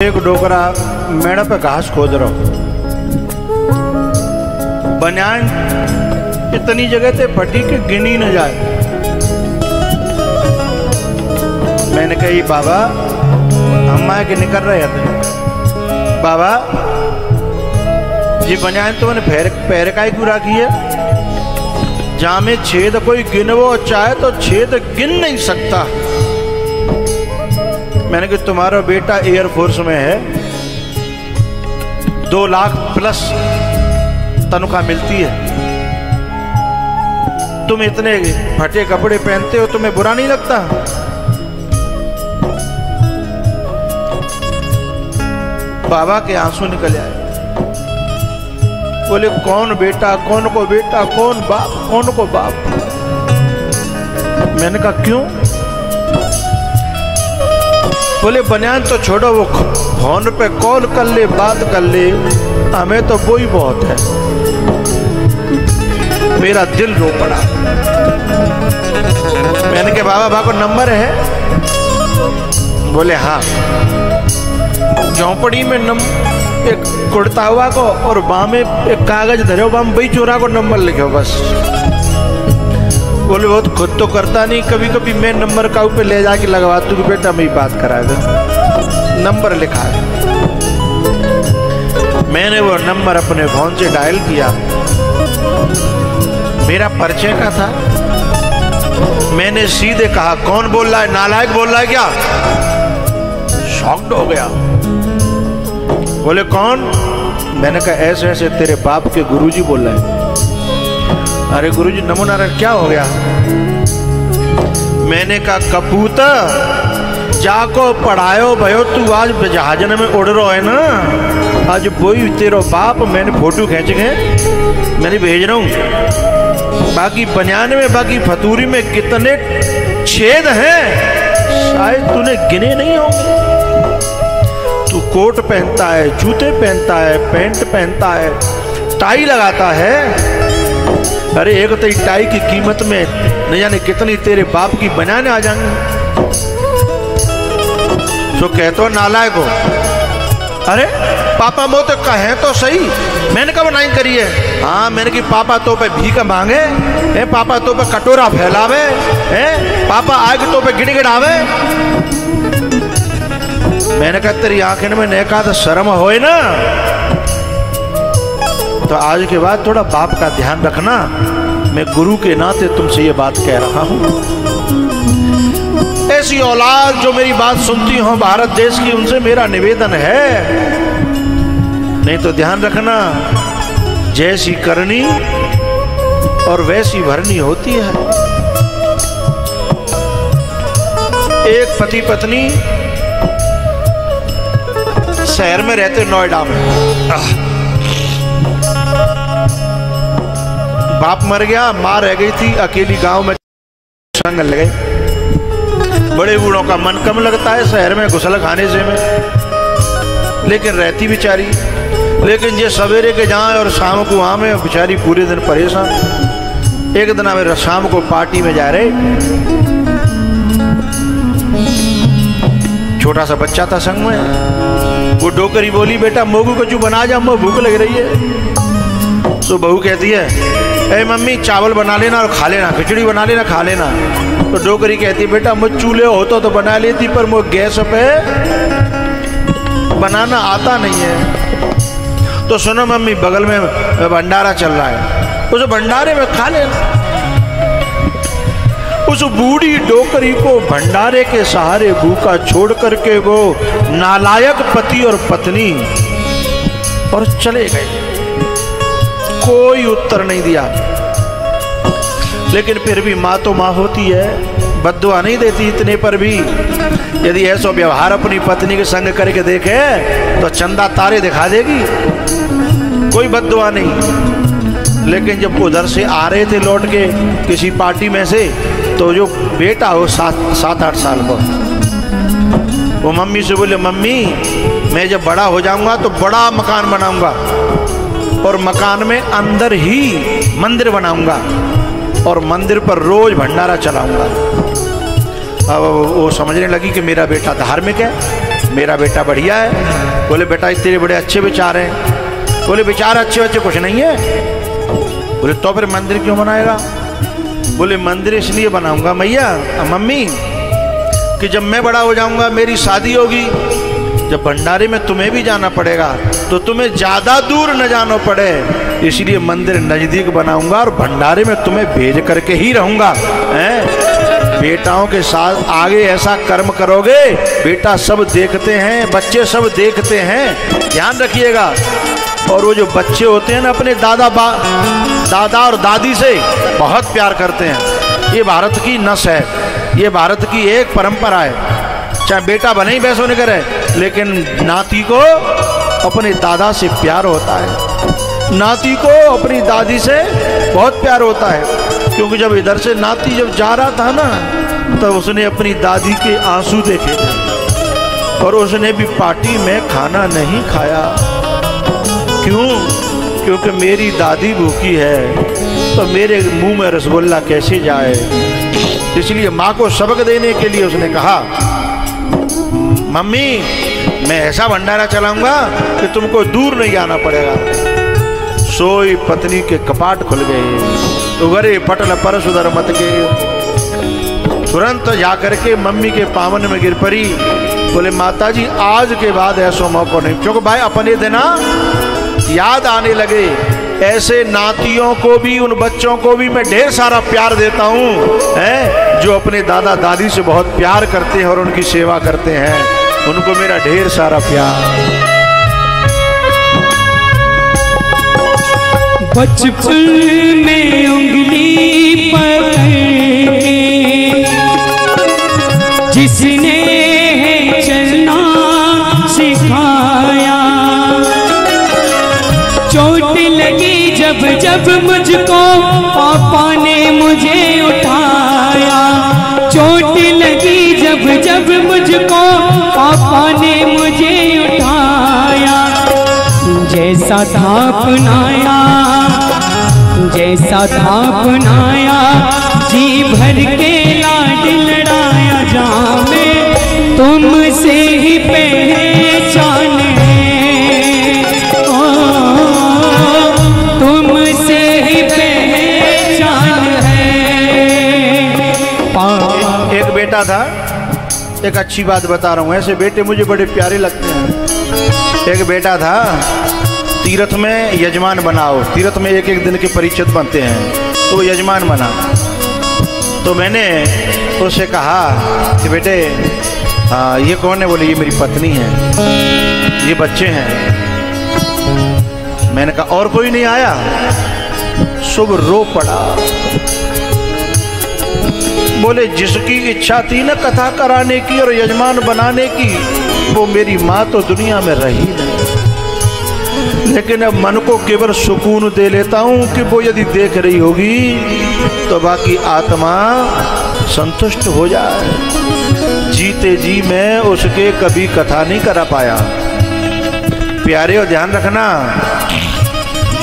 एक डोकरा मेड़ पे घास खोद रहा हूं। बनियान इतनी जगह से फटी कि गिनी न जाए। मैंने कही बाबा अम्मा के निकल रहे थे। बाबा ये बनियान तो मैंने पैर का ही पूरा की है। जहां में छेद कोई गिनवो चाहे तो छेद गिन नहीं सकता। मैंने कहा तुम्हारा बेटा एयरफोर्स में है, 2 लाख प्लस तनख्वाह मिलती है, तुम इतने फटे कपड़े पहनते हो, तुम्हें बुरा नहीं लगता? बाबा के आंसू निकल आए। बोले कौन बेटा, कौन को बेटा, कौन बाप, कौन को बाप। मैंने कहा क्यों? बोले बनियान तो छोड़ो, वो फोन पे कॉल कर ले, बात कर ले, हमें तो वो ही बहुत है। मेरा दिल रो पड़ा। मैंने कहा बाबा को नंबर है? बोले हाँ। झोंपड़ी में एक कुड़ता हुआ को और बाँ में एक कागज धरे, बाँ में भाई चोरा को नंबर लिखे बस। बोले वो तो खुद तो करता नहीं, कभी कभी मैं नंबर का ऊपर ले जाके लगवा दूँ कि बेटा मेरी बात करा दे। नंबर लिखा है। मैंने वो नंबर अपने फोन से डायल किया, मेरा परिचय का था। मैंने सीधे कहा कौन बोल रहा है, नालायक बोल रहा है क्या? शॉक्ड हो गया। बोले कौन? मैंने कहा ऐसे ऐसे तेरे बाप के गुरुजी बोल रहे हैं। अरे गुरुजी नमो नारायण, क्या हो गया? मैंने कहा कपूत जाको पढ़ायो भयो, तू आज जहाजन में उड़ रहा है ना, आज वही तेरा बाप। मैंने फोटो खींच के मैंने भेज रहा हूं। बाकी बनियान में, बाकी फतूरी में कितने छेद हैं शायद तूने गिने नहीं होंगे। तू कोट पहनता है, जूते पहनता है, पैंट पहनता है, टाई लगाता है। अरे एक तो टाई की कीमत में न जाने कितनी तेरे बाप की बनाने आ जाएंगे। तो कहते हो नालायक हो। अरे पापा मो तो कहे तो सही, मैंने कब नहीं करी है? हाँ मैंने कि पापा तो पे भीख मांगे है, पापा तो पे कटोरा फैलावे है, पापा आग तो पे गिड़गिड़ावे। मैंने कहा तेरी आंखें में नेका तो शर्म होए ना, तो आज के बाद थोड़ा बाप का ध्यान रखना। मैं गुरु के नाते तुमसे ये बात कह रहा हूं। ऐसी औलाद जो मेरी बात सुनती हो भारत देश की, उनसे मेरा निवेदन है, नहीं तो ध्यान रखना जैसी करनी और वैसी भरनी होती है। एक पति पत्नी शहर में रहते, नोएडा में। बाप मर गया, माँ रह गई थी अकेली गांव में, संग लग गई। बड़े बूढ़ों का मन कम लगता है शहर में घुसल खाने से में, लेकिन रहती बेचारी। लेकिन ये सवेरे के जाए और शाम को वहां में बेचारी पूरे दिन परेशान। एक दिन हमें शाम को पार्टी में जा रहे, छोटा सा बच्चा था संग में। वो डोकरी बोली बेटा मोगू कचू बना जा, मुझे भूख लग रही है। तो बहू कहती है ए मम्मी चावल बना लेना और खा लेना, खिचड़ी बना लेना खा लेना। तो डोकरी कहती है बेटा मुझ चूल्हे होता तो बना लेती, पर मुझे गैस पे बनाना आता नहीं है। तो सुनो मम्मी बगल में भंडारा चल रहा है, उस भंडारे में खा लेना। उस बूढ़ी डोकरी को भंडारे के सहारे भूखा छोड़ करके वो नालायक पति और पत्नी और चले गए। कोई उत्तर नहीं दिया। लेकिन फिर भी माँ तो माँ होती है, बद्दुआ नहीं देती। इतने पर भी यदि ऐसा व्यवहार अपनी पत्नी के संग करके देखे तो चंदा तारे दिखा देगी, कोई बद्दुआ नहीं। लेकिन जब उधर से आ रहे थे लौट के किसी पार्टी में से, तो जो बेटा हो 7-8 साल का, वो मम्मी से बोले मम्मी मैं जब बड़ा हो जाऊंगा तो बड़ा मकान बनाऊंगा और मकान में अंदर ही मंदिर बनाऊंगा और मंदिर पर रोज भंडारा चलाऊंगा। अब वो समझने लगी कि मेरा बेटा धार्मिक है, मेरा बेटा बढ़िया है। बोले बेटा तेरे बड़े अच्छे विचार हैं। बोले विचार अच्छे अच्छे कुछ नहीं है। बोले तो फिर मंदिर क्यों बनाएगा? बोले मंदिर इसलिए बनाऊंगा मैया मम्मी कि जब मैं बड़ा हो जाऊंगा मेरी शादी होगी, जब भंडारे में तुम्हें भी जाना पड़ेगा तो तुम्हें ज्यादा दूर न जाना पड़े, इसलिए मंदिर नजदीक बनाऊंगा और भंडारे में तुम्हें भेज करके ही रहूंगा। बेटाओं के साथ आगे ऐसा कर्म करोगे, बेटा सब देखते हैं, बच्चे सब देखते हैं, ध्यान रखिएगा। और वो जो बच्चे होते हैं ना अपने दादा और दादी से बहुत प्यार करते हैं। ये भारत की नस है, ये भारत की एक परंपरा है। चाहे बेटा भले ही वैसे नहीं करे, लेकिन नाती को अपने दादा से प्यार होता है, नाती को अपनी दादी से बहुत प्यार होता है। क्योंकि जब इधर से नाती जब जा रहा था ना, तब उसने अपनी दादी के आंसू देखे और उसने भी पार्टी में खाना नहीं खाया। क्यों? क्योंकि मेरी दादी भूखी है तो मेरे मुंह में रसगुल्ला कैसे जाए। इसलिए माँ को सबक देने के लिए उसने कहा मम्मी मैं ऐसा भंडारा चलाऊंगा कि तुमको दूर नहीं आना पड़ेगा। सोई पत्नी के कपाट खुल गए, उगरे पटल पर सुधर मत के। तुरंत जाकर के मम्मी के पावन में गिर पड़ी। बोले माता जी आज के बाद ऐसा मौका नहीं, क्योंकि भाई अपने देना याद आने लगे। ऐसे नातियों को भी, उन बच्चों को भी मैं ढेर सारा प्यार देता हूँ, जो अपने दादा दादी से बहुत प्यार करते हैं और उनकी सेवा करते हैं, उनको मेरा ढेर सारा प्यार। बचपन में उंगली पकड़ के जिसने है चलना सिखाया, चोट लगी जब जब मुझको पापा ने मुझे उठाया, चोट लगी जब जब मुझको पापा ने मुझे उठाया। जैसा था अपनाया, जैसा था अपनाया, जी भर के लाड लड़ाया, जहाँ में तुमसे ही पहचान है, तुमसे ही पहचान है। एक बेटा था, एक अच्छी बात बता रहा हूँ, ऐसे बेटे मुझे बड़े प्यारे लगते हैं। एक बेटा था, तीर्थ में यजमान बनाओ, तीर्थ में एक एक दिन के परिचित बनते हैं, तो वो यजमान बना। तो मैंने उससे कहा कि बेटे ये कौन है? बोले ये मेरी पत्नी है, ये बच्चे हैं। मैंने कहा और कोई नहीं आया? शुभ रो पड़ा। बोले जिसकी इच्छा थी ना कथा कराने की और यजमान बनाने की, वो मेरी माँ तो दुनिया में रही नहीं, लेकिन अब मन को केवल सुकून दे लेता हूँ कि वो यदि देख रही होगी तो बाकी आत्मा संतुष्ट हो जाए। जीते जी मैं उसके कभी कथा नहीं करा पाया। प्यारे और ध्यान रखना,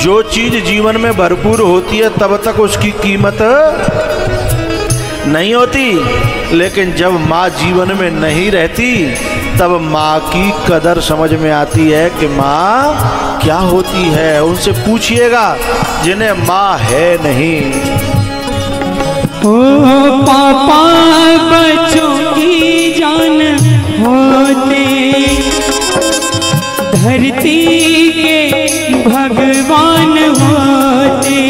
जो चीज जीवन में भरपूर होती है तब तक उसकी कीमत नहीं होती, लेकिन जब माँ जीवन में नहीं रहती तब माँ की कदर समझ में आती है कि माँ क्या होती है। उनसे पूछिएगा जिन्हें माँ है नहीं। ओ पापा बच्चों की जान होते, धरती के भगवान होते,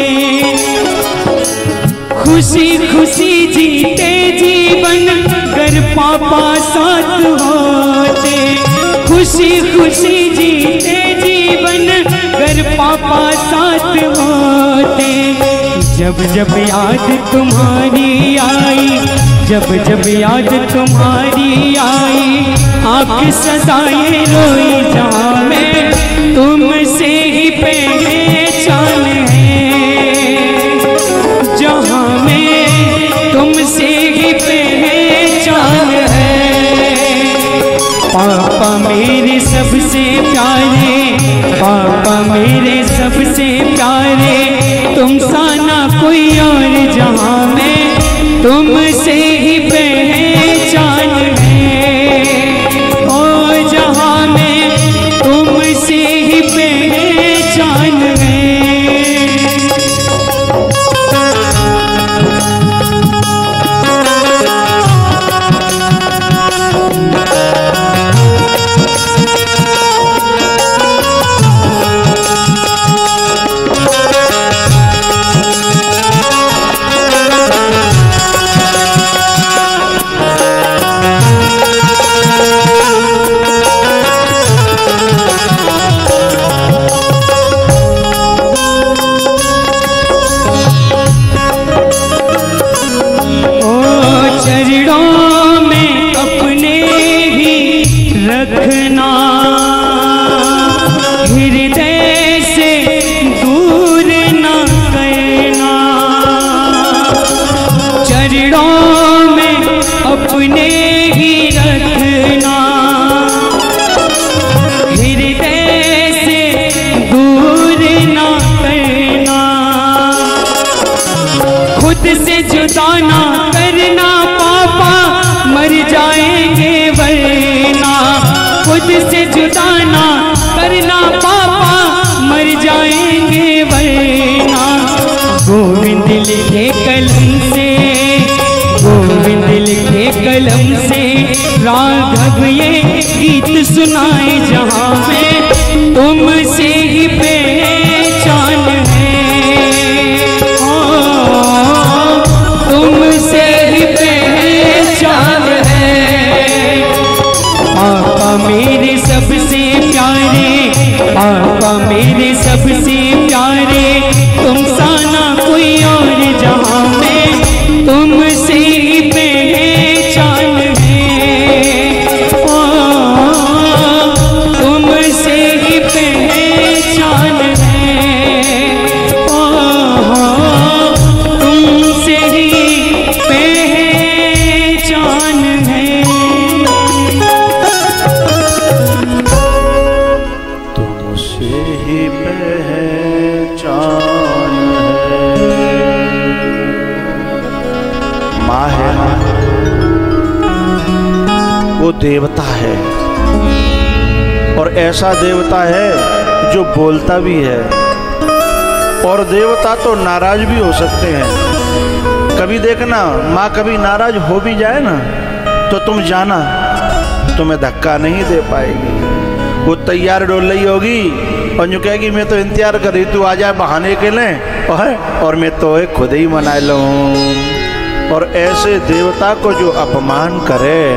खुशी खुशी जीते जीवन अगर पापा साथ होते, खुशी खुशी जीते जीवन अगर पापा साथ होते। जब जब याद तुम्हारी आई, जब जब याद तुम्हारी आई, आँख सदाए रोई, जहाँ में तुमसे ही पहचान है, जहाँ में तुमसे ही पहचान है। पापा मेरे सबसे प्यारे, पापा मेरे सबसे प्यारे, तुम सा ना कोई और, जहाँ में तुमसे ही पहचान है। ओ जुदा ना करना पापा, मर जाएंगे वरना। गोविंद लिखे कलम से, गोविंद लिखे कलम से राघव ये गीत सुनाए जहाँ में तुमसे ही पहचान है। तुमसे ही पहचान है। पापा मेरे सबसे प्यारे, पापा मेरे सबसे प्यारे, तुम सा ना कोई और जहाँ में तुमसे ही पहचान है। तुमसे ही पहचान है। तुमसे ही पहचान है। तुमसे ही पहचान है। माँ है ना, वो देवता है, और ऐसा देवता है जो बोलता भी है। और देवता तो नाराज भी हो सकते हैं। कभी देखना, माँ कभी नाराज हो भी जाए ना तो तुम जाना, तुम्हें धक्का नहीं दे पाएगी। वो तैयार डोल रही होगी और जो कहेगी मैं तो इंतजार कर रही, तू आ जाए बहाने के लिए और मैं तो खुद ही मना लूँ। और ऐसे देवता को जो अपमान करे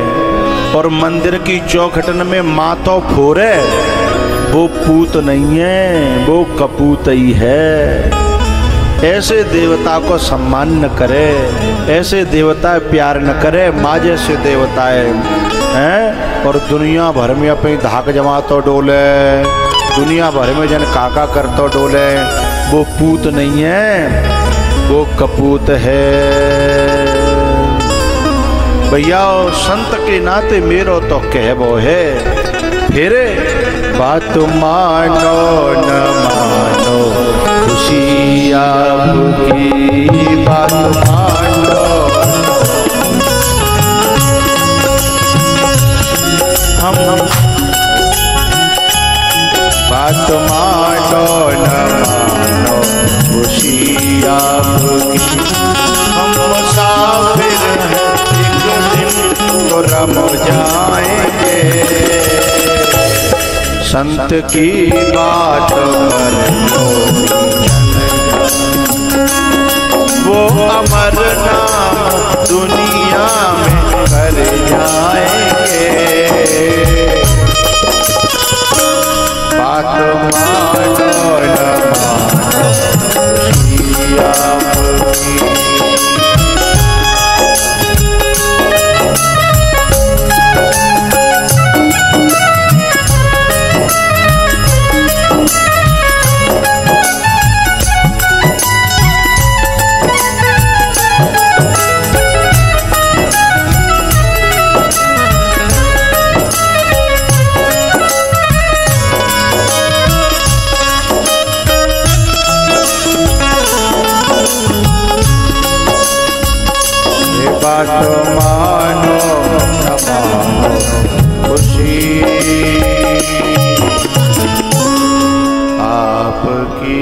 और मंदिर की चौखटन में माथो फोरे, वो पूत नहीं है, वो कपूत ही है। ऐसे देवता को सम्मान न करे, ऐसे देवता प्यार न करे। माँ जैसे देवता हैं और दुनिया भर में अपनी धाक जमा तो डोले, दुनिया भर में जन काका कर तो डोले, वो पूत नहीं है, वो कपूत है। भैया संत के नाते मेरो तो कहबो है, फिर बात मानो न मानो खुशी आपकी, बात मानो हम बात मानो न मानो खुशी आपकी। हम मुसाफिर हैं, एक दिन तो रम जाएंगे। संत की बात पर वो अमर नाम दुनिया में कर जाएंगे। बात मानो न मानो खुशी आपकी। बात मानो न मानो खुशी आपकी।